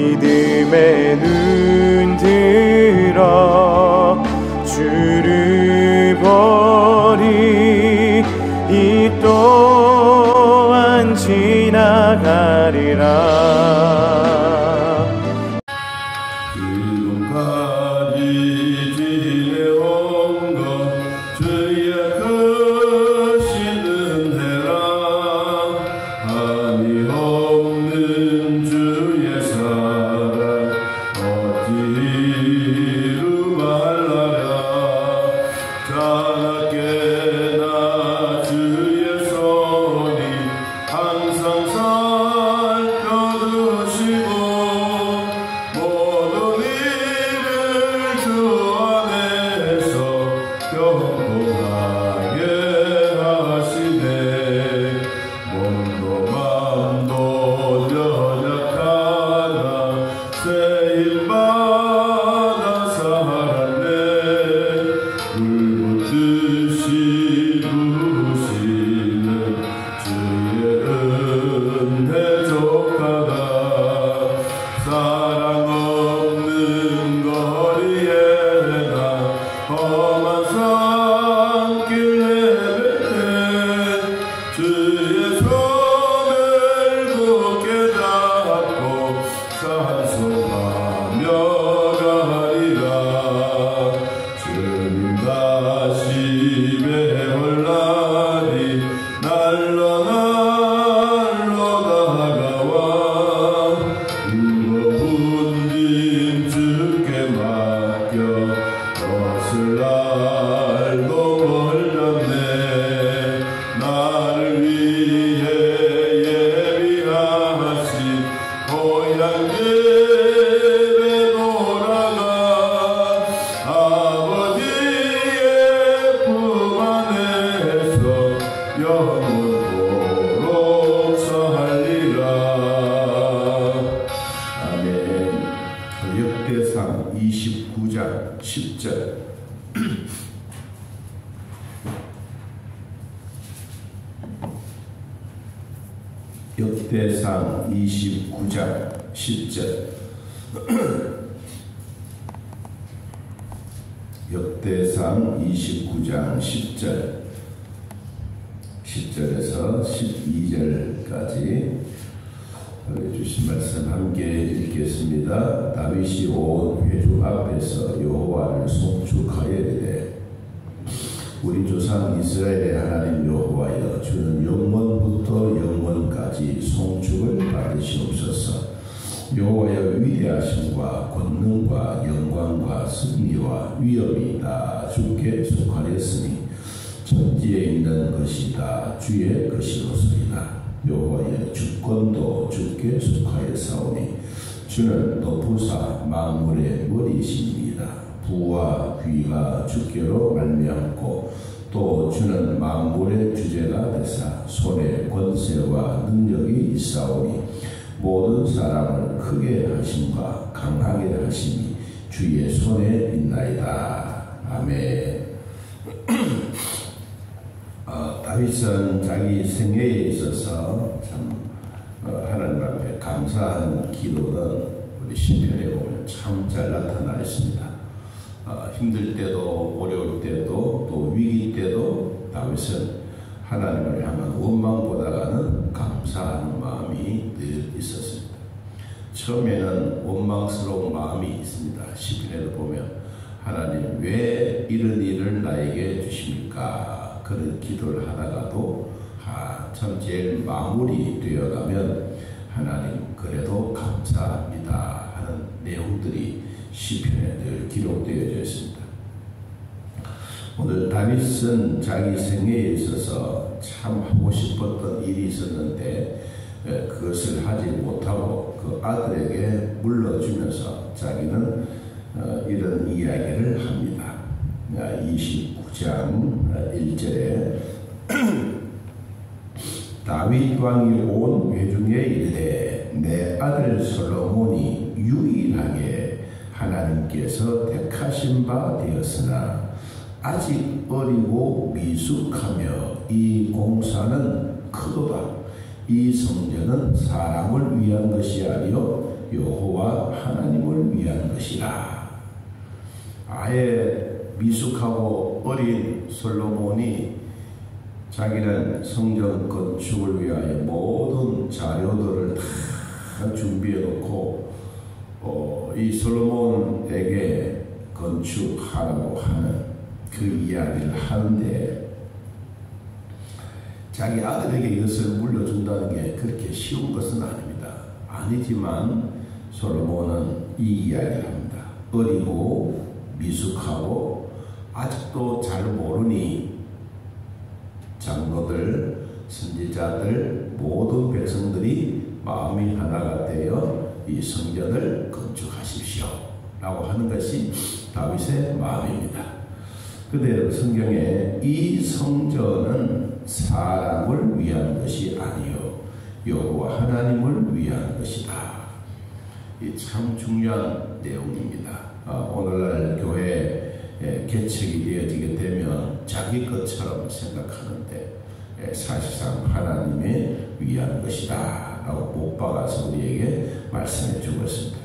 믿음의 눈 들어 주를 보리. 이 또한 지나가리라. 역대상 29장 10절. 역대상 29장 10절. 역대상 29장 10절. 10절에서 12절까지 주신 말씀 함께 읽겠습니다. 다윗이 온 회중 앞에서 여호와를 송축하여이르되 우리 조상 이스라엘의 하나님 여호와여, 주는 영원부터 영원까지 송축을 받으시옵소서. 여호와여, 위대하심과 권능과 영광과 승리와 위엄이 다 주께 속하였으니 천지에 있는 것이 다 주의 것이로소이다. 여호와의 주권도 주께 속하였사오니 주는 높으사 만물의 머리이십니다. 부와 귀가 주께로 말미암고 또 주는 만물의 주제가 되사 손에 권세와 능력이 있사오니 모든 사람을 크게 하심과 강하게 하심이 주의 손에 있나이다. 아멘. 다윗은 자기 생애에 있어서 참 하나님 앞에 감사하는 기도는 우리 시편에 보면 참 잘 나타나 있습니다. 힘들 때도 어려울 때도 또 위기 때도 다윗은 하나님을 향한 원망보다는 감사하는 마음이 늘 있었습니다. 처음에는 원망스러운 마음이 있습니다. 시편에도 보면 하나님 왜 이런 일을 나에게 주십니까? 그런 기도를 하다가도 참 제일 마무리 되어가면 하나님 그래도 감사합니다 하는 내용들이 시편에 늘 기록되어져 있습니다. 오늘 다윗은 자기 생애에 있어서 참 하고 싶었던 일이 있었는데 그것을 하지 못하고 그 아들에게 물러주면서 자기는 이런 이야기를 합니다. 29장 1절에 다윗 왕이 온 회중에 이르되 내 아들 솔로몬이 유일하게 하나님께서 택하신 바 되었으나 아직 어리고 미숙하며 이 공사는 크도다. 이 성전은 사람을 위한 것이 아니요 여호와 하나님을 위한 것이라. 아예 미숙하고 어린 솔로몬이 자기는 성전 건축을 위하여 모든 자료들을 다 준비해 놓고 이 솔로몬에게 건축하라고 하는 그 이야기를 하는데, 자기 아들에게 이것을 물려준다는 게 그렇게 쉬운 것은 아닙니다. 아니지만 솔로몬은 이 이야기를 합니다. 어리고 미숙하고 아직도 잘 모르니 장로들, 선지자들, 모든 백성들이 마음이 하나가 되어 이 성전을 건축하십시오 라고 하는 것이 다윗의 마음입니다. 그런데 성경에 이 성전은 사람을 위한 것이 아니요 여호와 하나님을 위한 것이다. 이 참 중요한 내용입니다. 오늘날 교회 개척이 되어지게 되면 자기 것처럼 생각하는데 사실상 하나님의 위한 것이다 라고 못 박아서 우리에게 말씀해 주고 있습니다.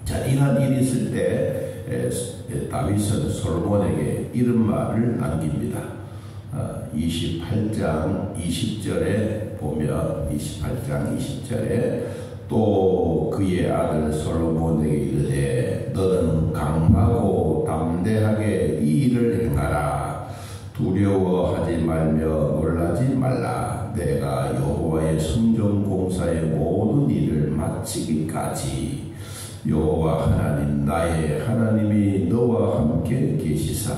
자, 이런 일이 있을 때 다윗은 솔로몬에게 이런 말을 남깁니다. 28장 20절에 보면 28장 20절에 또 그의 아들 솔로몬에게 이르되 너는 강하고 담대하게 이 일을 행하라. 두려워하지 말며 놀라지 말라. 내가 여호와의 성전 공사의 모든 일을 마치기까지 여호와 하나님 나의 하나님이 너와 함께 계시사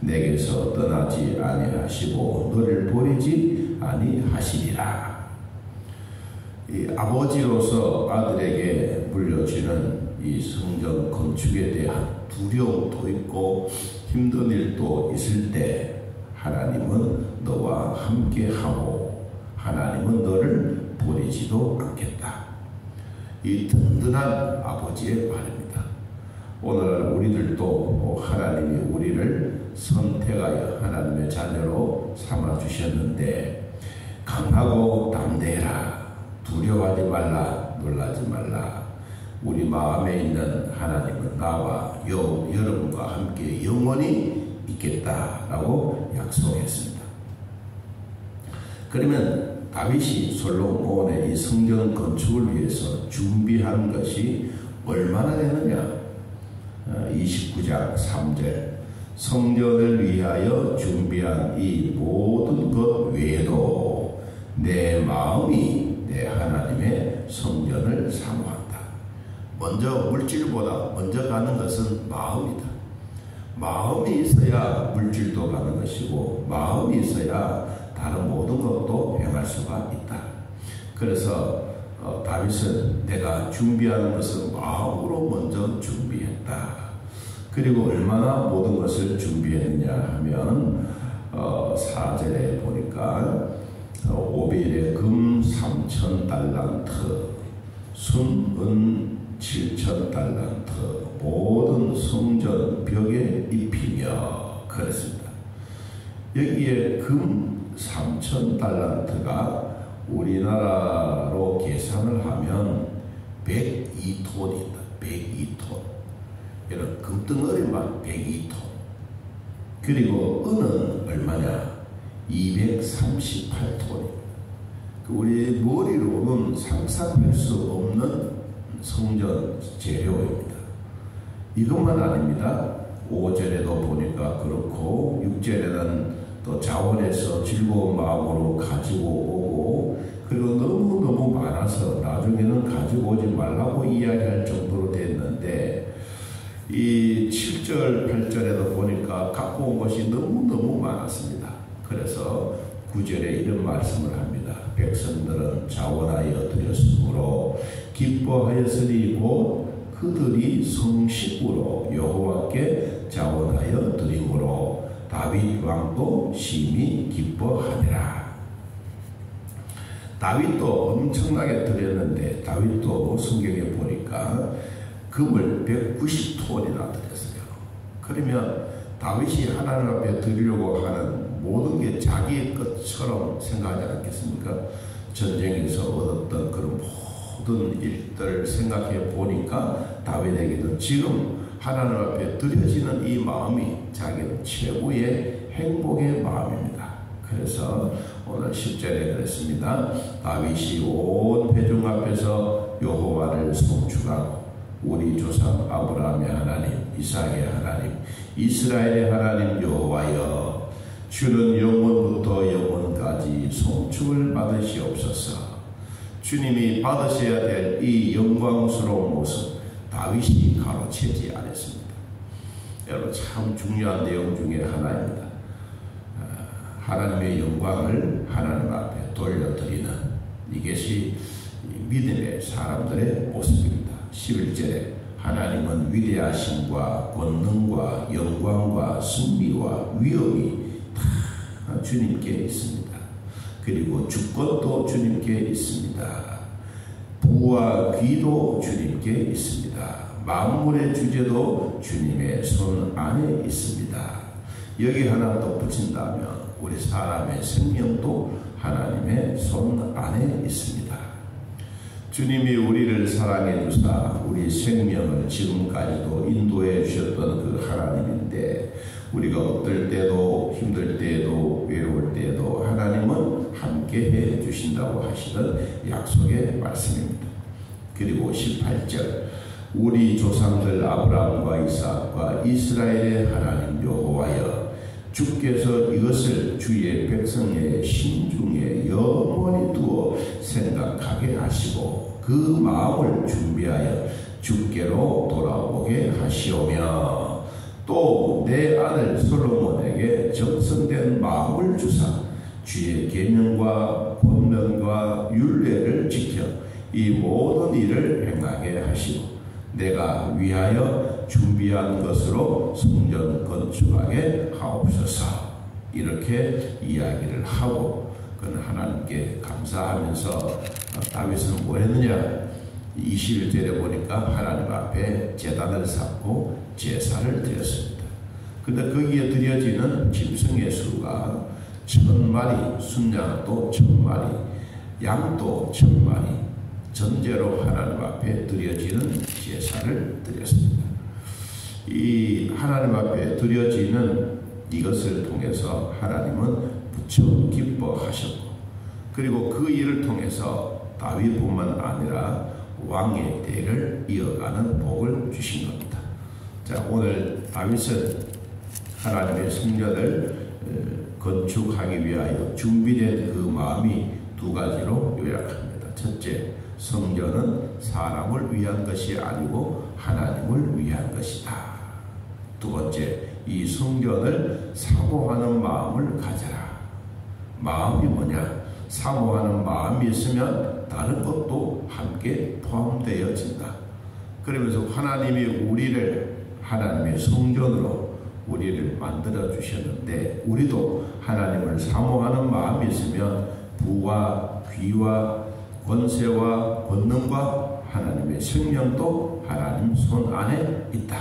내게서 떠나지 아니하시고 너를 버리지 아니하시리라. 이 아버지로서 아들에게 물려주는 이 성전 건축에 대한 두려움도 있고 힘든 일도 있을 때 하나님은 너와 함께하고 하나님은 너를 버리지도 않겠다. 이 든든한 아버지의 말입니다. 오늘 우리들도 하나님이 우리를 선택하여 하나님의 자녀로 삼아주셨는데 강하고 담대해라. 두려워하지 말라. 놀라지 말라. 우리 마음에 있는 하나님은 나와 여러분과 함께 영원히 있겠다라고 약속했습니다. 그러면 다윗이 솔로몬의 이 성전 건축을 위해서 준비한 것이 얼마나 되느냐? 29장 3절 성전을 위하여 준비한 이 모든 것 외에도 내 마음이 내 하나님의 성전을 사모한다. 먼저 물질보다 먼저 가는 것은 마음이다. 마음이 있어야 물질도 가는 것이고 마음이 있어야 다른 모든 것도 행할 수가 있다. 그래서 다윗은 내가 준비하는 것은 마음으로 먼저 준비했다. 그리고 얼마나 모든 것을 준비했느냐 하면 4절에 보니까 오벨의 금 3,000달란트, 순은 7,000달란트, 모든 성전 벽에 입히며 그랬습니다. 여기에 금 3,000달란트가 우리나라로 계산을 하면 102톤이다. 102톤. 이런 금덩어리만 102톤. 그리고 은은 얼마냐? 238톤. 우리 머리로는 상상할 수 없는 성전 재료입니다. 이것만 아닙니다. 5절에도 보니까 그렇고 6절에는 또 자원해서 즐거운 마음으로 가지고 오고, 그리고 너무너무 많아서 나중에는 가지고 오지 말라고 이야기할 정도로 됐는데, 이 7절 8절에도 보니까 갖고 온 것이 너무너무 많았습니다. 그래서 9절에 이런 말씀을 합니다. 백성들은 자원하여 드렸으므로 기뻐하였으니 곧 그들이 성식으로 여호와께 자원하여 드림으로 다윗 왕도 심히 기뻐하니라. 다윗도 엄청나게 드렸는데, 다윗도 성경에 보니까 금을 190톤이나 드렸어요. 그러면 다윗이 하나님 앞에 드리려고 하는 모든 게 자기의 것처럼 생각하지 않겠습니까? 전쟁에서 얻었던 그런 모든 일들을 생각해 보니까 다윗에게는 지금 하나님 앞에 드려지는 이 마음이 자기는 최고의 행복의 마음입니다. 그래서 오늘 10절에 그랬습니다. 다윗이 온 회중 앞에서 여호와를 송축하고 우리 조상 아브라함의 하나님, 이삭의 하나님, 이스라엘의 하나님 여호와여, 주는 영원부터 영원까지 송축을 받으시옵소서. 주님이 받으셔야 될 이 영광스러운 모습 다윗이 가로채지 않았습니다. 여러분, 참 중요한 내용 중에 하나입니다. 하나님의 영광을 하나님 앞에 돌려드리는 이것이 믿음의 사람들의 모습입니다. 11절에 하나님은 위대하심과 권능과 영광과 승리와 위엄이 다 주님께 있습니다. 그리고 주권도 주님께 있습니다. 부와 귀도 주님께 있습니다. 만물의 주제도 주님의 손 안에 있습니다. 여기 하나 더 붙인다면 우리 사람의 생명도 하나님의 손 안에 있습니다. 주님이 우리를 사랑해 주사 우리 생명을 지금까지도 인도해 주셨던 그 하나님인데, 우리가 어떨 때도 힘들 때도 외로울 때도 하나님은 함께 해 주신다고 하시던 약속의 말씀입니다. 그리고 18절, 우리 조상들 아브라함과 이삭과 이스라엘의 하나님 여호와여, 주께서 이것을 주의 백성의 심중에 영원히 두어 생각하게 하시고 그 마음을 준비하여 주께로 돌아오게 하시오며, 또 내 아들 솔로몬에게 정성된 마음을 주사 주의 계명과 권면과 율례를 지켜 이 모든 일을 행하게 하시고 내가 위하여 준비한 것으로 성전 건축하게 하옵소서. 이렇게 이야기를 하고 그는 하나님께 감사하면서 다윗은 뭐 했느냐? 21절에 보니까 하나님 앞에 제단을 쌓고 제사를 드렸습니다. 근데 거기에 드려지는 짐승의 수가 1000마리, 순양도 1000마리, 양도 1000마리, 전제로 하나님 앞에 드려지는 제사를 드렸습니다. 이 하나님 앞에 드려지는 이것을 통해서 하나님은 무척 기뻐하셨고, 그리고 그 일을 통해서 다윗뿐만 아니라 왕의 대를 이어가는 복을 주신 겁니다. 자, 오늘 다윗은 하나님의 성전을 건축하기 위하여 준비된 그 마음이 두 가지로 요약합니다. 첫째, 성전은 사람을 위한 것이 아니고 하나님을 위한 것이다. 두 번째, 이 성전을 사모하는 마음을 가져라. 마음이 뭐냐? 사모하는 마음이 있으면 다른 것도 함께 포함되어진다. 그러면서 하나님이 우리를 하나님의 성전으로 우리를 만들어 주셨는데, 우리도 하나님을 사모하는 마음이 있으면 부와 귀와 권세와 권능과 하나님의 생명도 하나님 손 안에 있다.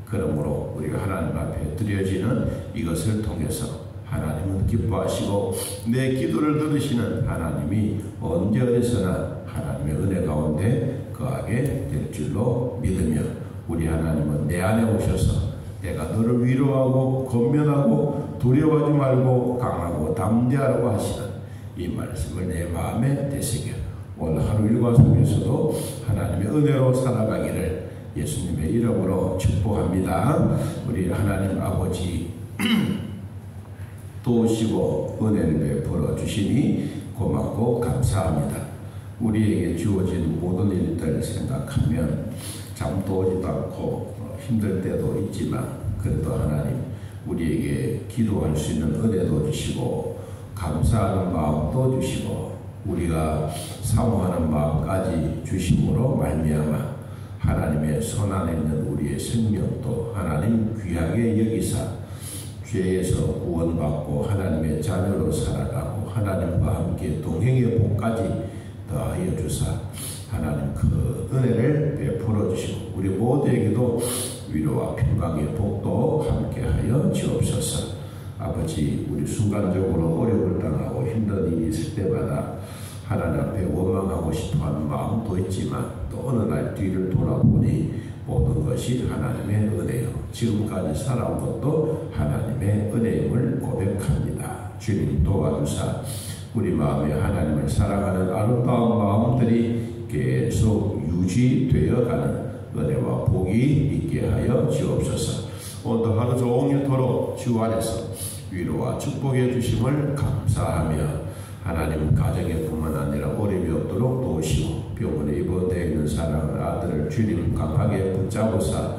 그러므로 우리가 하나님 앞에 드려지는 이것을 통해서 하나님은 기뻐하시고 내 기도를 들으시는 하나님이 언제 어디서나 하나님의 은혜 가운데 거하게 될 줄로 믿으며, 우리 하나님은 내 안에 오셔서 내가 너를 위로하고 권면하고 두려워하지 말고 강하고 담대하라고 하시는 이 말씀을 내 마음에 되새겨 오늘 하루 일과 속에서도 하나님의 은혜로 살아가기를 예수님의 이름으로 축복합니다. 우리 하나님 아버지 도우시고 은혜를 베풀어 주시니 고맙고 감사합니다. 우리에게 주어진 모든 일들 생각하면 잠도 오지도 않고 힘들 때도 있지만, 그래도 하나님 우리에게 기도할 수 있는 은혜도 주시고 감사하는 마음도 주시고 우리가 사모하는 마음까지 주심으로 말미암아 하나님의 손 안에 있는 우리의 생명도 하나님 귀하게 여기사 죄에서 구원받고 하나님의 자녀로 살아가고 하나님과 함께 동행의 복까지 더하여 주사 하나님 그 은혜를 베풀어 주시고 우리 모두에게도 위로와 평강의 복도 함께하여 주옵소서. 아버지, 우리 순간적으로 어려움을 당하고 힘든 일이 있을 때마다 하나님 앞에 원망하고 싶어하는 마음도 있지만 또 어느 날 뒤를 돌아보니 모든 것이 하나님의 은혜요. 지금까지 살아온 것도 하나님의 은혜임을 고백합니다. 주님 도와주사 우리 마음에 하나님을 사랑하는 아름다운 마음들이 계속 유지되어가는 은혜와 복이 있게 하여 주옵소서. 오늘도 하루 종일토록 주 안에서 위로와 축복해 주심을 감사하며 하나님 가정에 뿐만 아니라 어림이 없도록 도우시고 병원에 입원되어 있는 사랑하는 아들을 주님 강하게 붙잡으사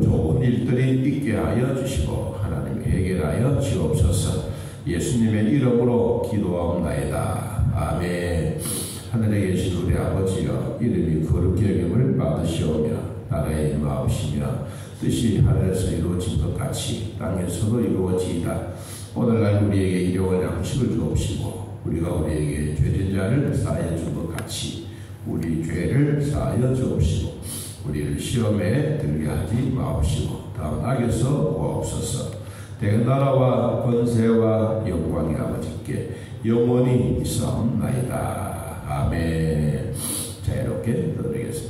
좋은 일들이 있게 하여 주시고 하나님 해결하여 주옵소서. 예수님의 이름으로 기도하옵나이다. 아멘. 하늘에 계신 우리 아버지여, 이름이 거룩히 여김을 받으시오며 나라의 임하옵시며 뜻이 하늘에서 이루어진 것 같이 땅에서도 이루어지이다. 오늘날 우리에게 일용할 양식을 주옵시고 우리가 우리에게 죄진 자를 사하여 준 것 같이 우리 죄를 사하여 주옵시고 우리를 시험에 들게 하지 마옵시고 다음 악에서 구하옵소서. 대한 나라와 권세와 영광이 아버지께 영원히 있사옵나이다. 아멘. 자, 이렇게 드리겠습니다.